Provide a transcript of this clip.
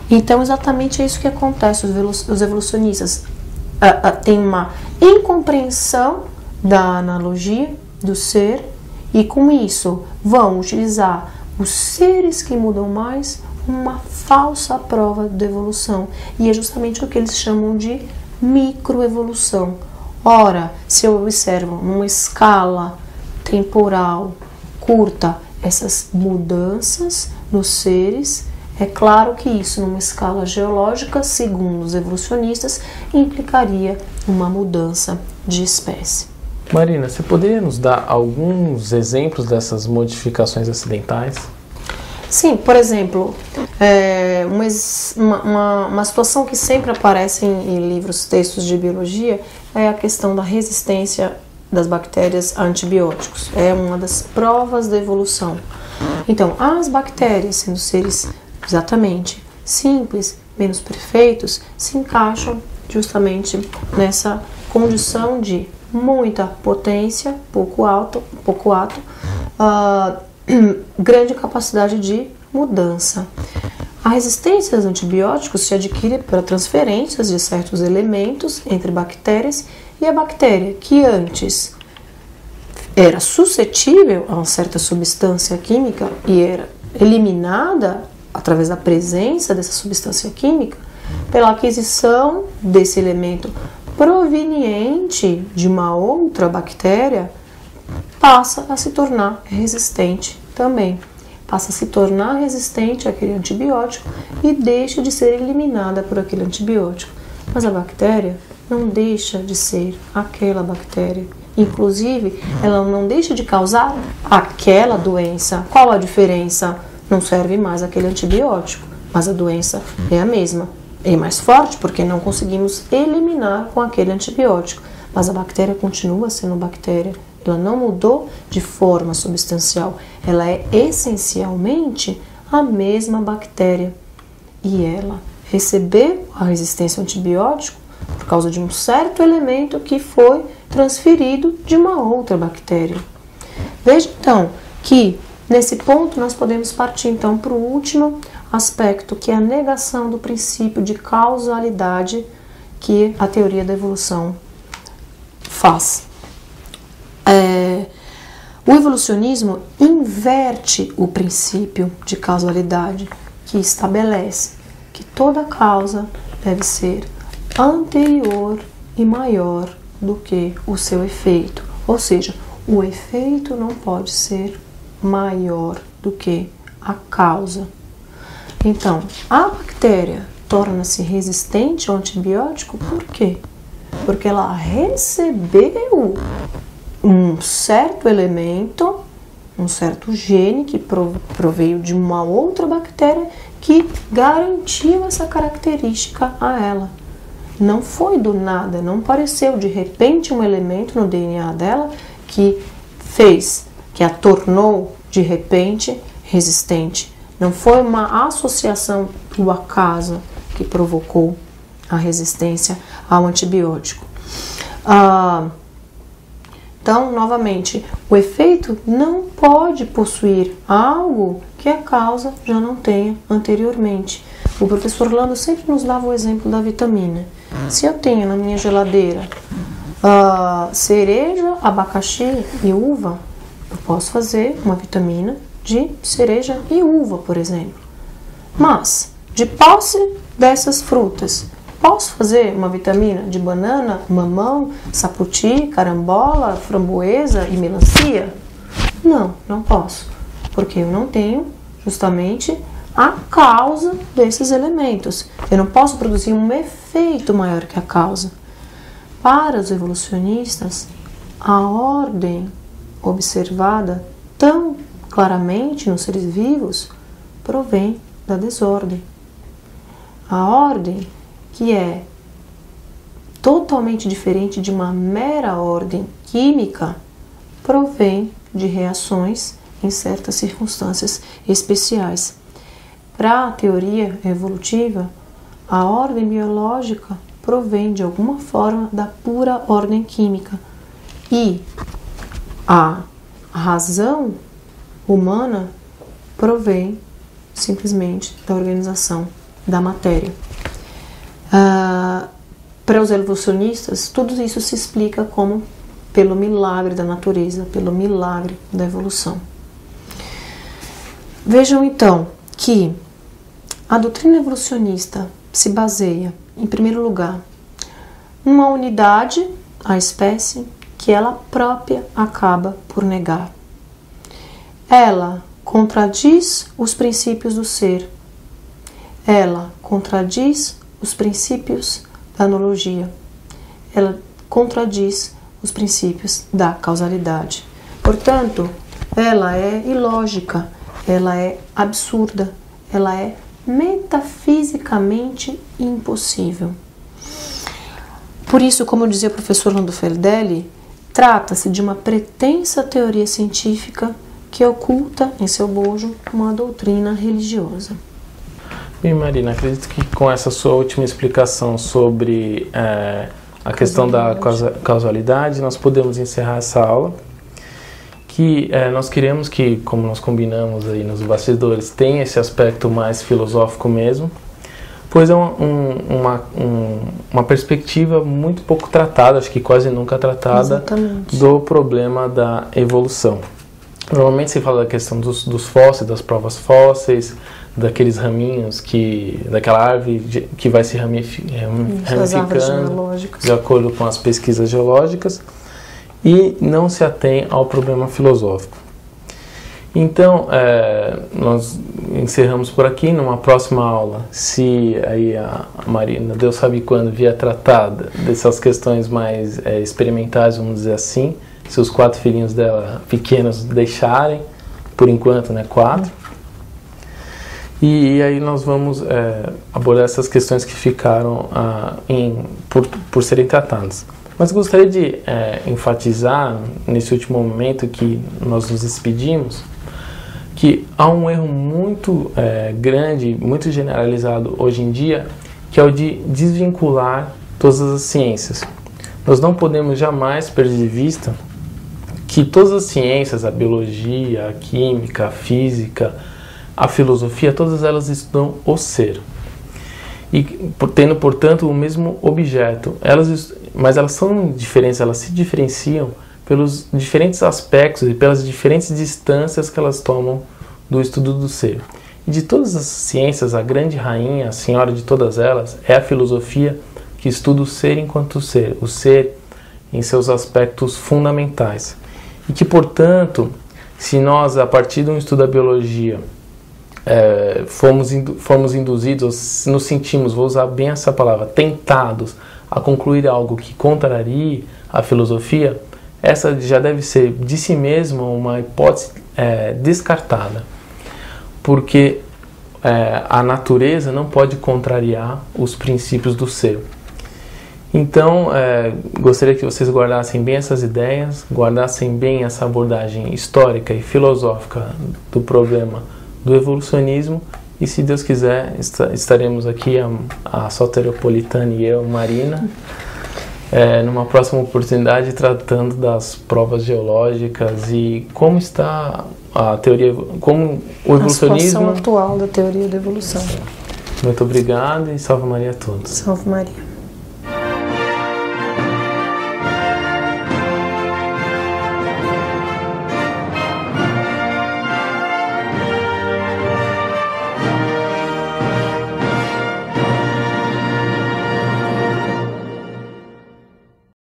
Então, exatamente é isso que acontece. Os evolucionistas têm uma incompreensão da analogia do ser e, com isso, vão utilizar os seres que mudam mais uma falsa prova de evolução. E é justamente o que eles chamam de microevolução. Ora, se eu observo numa escala temporal curta essas mudanças nos seres, é claro que isso, numa escala geológica, segundo os evolucionistas, implicaria uma mudança de espécie. Marina, você poderia nos dar alguns exemplos dessas modificações acidentais? Sim, por exemplo, uma situação que sempre aparece em livros, textos de biologia, é a questão da resistência das bactérias a antibióticos. É uma das provas da evolução. Então, as bactérias, sendo seres exatamente simples, menos perfeitos, se encaixam justamente nessa condição de muita potência, pouco ato, grande capacidade de mudança. A resistência aos antibióticos se adquire pela transferência de certos elementos entre bactérias, e a bactéria que antes era suscetível a uma certa substância química e era eliminada através da presença dessa substância química, pela aquisição desse elemento proveniente de uma outra bactéria, passa a se tornar resistente também. Passa a se tornar resistente àquele antibiótico e deixa de ser eliminada por aquele antibiótico. Mas a bactéria não deixa de ser aquela bactéria. Inclusive, ela não deixa de causar aquela doença. Qual a diferença? Não serve mais aquele antibiótico, mas a doença é a mesma. É mais forte porque não conseguimos eliminar com aquele antibiótico. Mas a bactéria continua sendo bactéria. Ela não mudou de forma substancial. Ela é essencialmente a mesma bactéria. E ela recebeu a resistência ao antibiótico por causa de um certo elemento que foi transferido de uma outra bactéria. Veja então que nesse ponto nós podemos partir então para o último aspecto, que é a negação do princípio de causalidade que a teoria da evolução faz. O evolucionismo inverte o princípio de causalidade, que estabelece que toda causa deve ser anterior e maior do que o seu efeito. Ou seja, o efeito não pode ser maior do que a causa. Então, a bactéria torna-se resistente ao antibiótico por quê? Porque ela recebeu um certo elemento, um certo gene que proveio de uma outra bactéria que garantiu essa característica a ela. Não foi do nada, não apareceu de repente um elemento no DNA dela que a tornou de repente resistente. Não foi uma associação do acaso que provocou a resistência ao antibiótico. Então, novamente, o efeito não pode possuir algo que a causa já não tenha anteriormente. O professor Lando sempre nos dava o exemplo da vitamina. Se eu tenho na minha geladeira cereja, abacaxi e uva, eu posso fazer uma vitamina de cereja e uva, por exemplo. Mas, de posse dessas frutas, posso fazer uma vitamina de banana, mamão, saputi, carambola, framboesa e melancia? Não, não posso, porque eu não tenho justamente a causa desses elementos. Eu não posso produzir um efeito maior que a causa. Para os evolucionistas, a ordem observada tão claramente nos seres vivos provém da desordem. A ordem, que é totalmente diferente de uma mera ordem química, provém de reações em certas circunstâncias especiais. Para a teoria evolutiva, a ordem biológica provém de alguma forma da pura ordem química e a razão humana provém simplesmente da organização da matéria. Para os evolucionistas, tudo isso se explica como pelo milagre da natureza, pelo milagre da evolução. Vejam então que a doutrina evolucionista se baseia, em primeiro lugar, numa unidade, a espécie, que ela própria acaba por negar. Ela contradiz os princípios do ser. Ela contradiz os princípios da analogia. Ela contradiz os princípios da causalidade. Portanto, ela é ilógica, ela é absurda, ela é metafisicamente impossível. Por isso, como dizia o professor Lando Fedeli, trata-se de uma pretensa teoria científica que oculta em seu bojo uma doutrina religiosa. Bem, Marina, acredito que com essa sua última explicação sobre a questão da causalidade, nós podemos encerrar essa aula. Que nós queremos que, como nós combinamos aí nos bastidores, tenha esse aspecto mais filosófico mesmo, pois é uma perspectiva muito pouco tratada, acho que quase nunca tratada, exatamente, do problema da evolução. Normalmente se fala da questão dos fósseis, das provas fósseis, daqueles raminhos, daquela árvore que vai se ramificando de acordo com as pesquisas geológicas, e não se atém ao problema filosófico. Então, nós encerramos por aqui. Numa próxima aula, se aí a Marina, Deus sabe quando, vier tratar dessas questões mais experimentais, vamos dizer assim, se os 4 filhinhos dela pequenos deixarem, por enquanto, 4. E aí nós vamos abordar essas questões que ficaram por serem tratadas. Mas gostaria de enfatizar, nesse último momento que nós nos despedimos, que há um erro muito grande, muito generalizado hoje em dia, que é o de desvincular todas as ciências. Nós não podemos jamais perder de vista que todas as ciências, a biologia, a química, a física, a filosofia, todas elas estudam o ser. E tendo, portanto, o mesmo objeto. Mas elas são diferentes, elas se diferenciam pelos diferentes aspectos e pelas diferentes distâncias que elas tomam do estudo do ser. E de todas as ciências, a grande rainha, a senhora de todas elas, é a filosofia, que estuda o ser enquanto ser, o ser em seus aspectos fundamentais. E que, portanto, se nós, a partir de um estudo da biologia, fomos induzidos, nos sentimos, vou usar bem essa palavra, tentados a concluir algo que contraria a filosofia, essa já deve ser de si mesma uma hipótese descartada, porque a natureza não pode contrariar os princípios do ser. Então, gostaria que vocês guardassem bem essas ideias, guardassem bem essa abordagem histórica e filosófica do problema do evolucionismo, e se Deus quiser, estaremos aqui, a Soteropolitana e eu, Marina, numa próxima oportunidade, tratando das provas geológicas e como está a teoria, como o evolucionismo... A situação atual da teoria da evolução. Muito obrigado e salve Maria a todos. Salve Maria.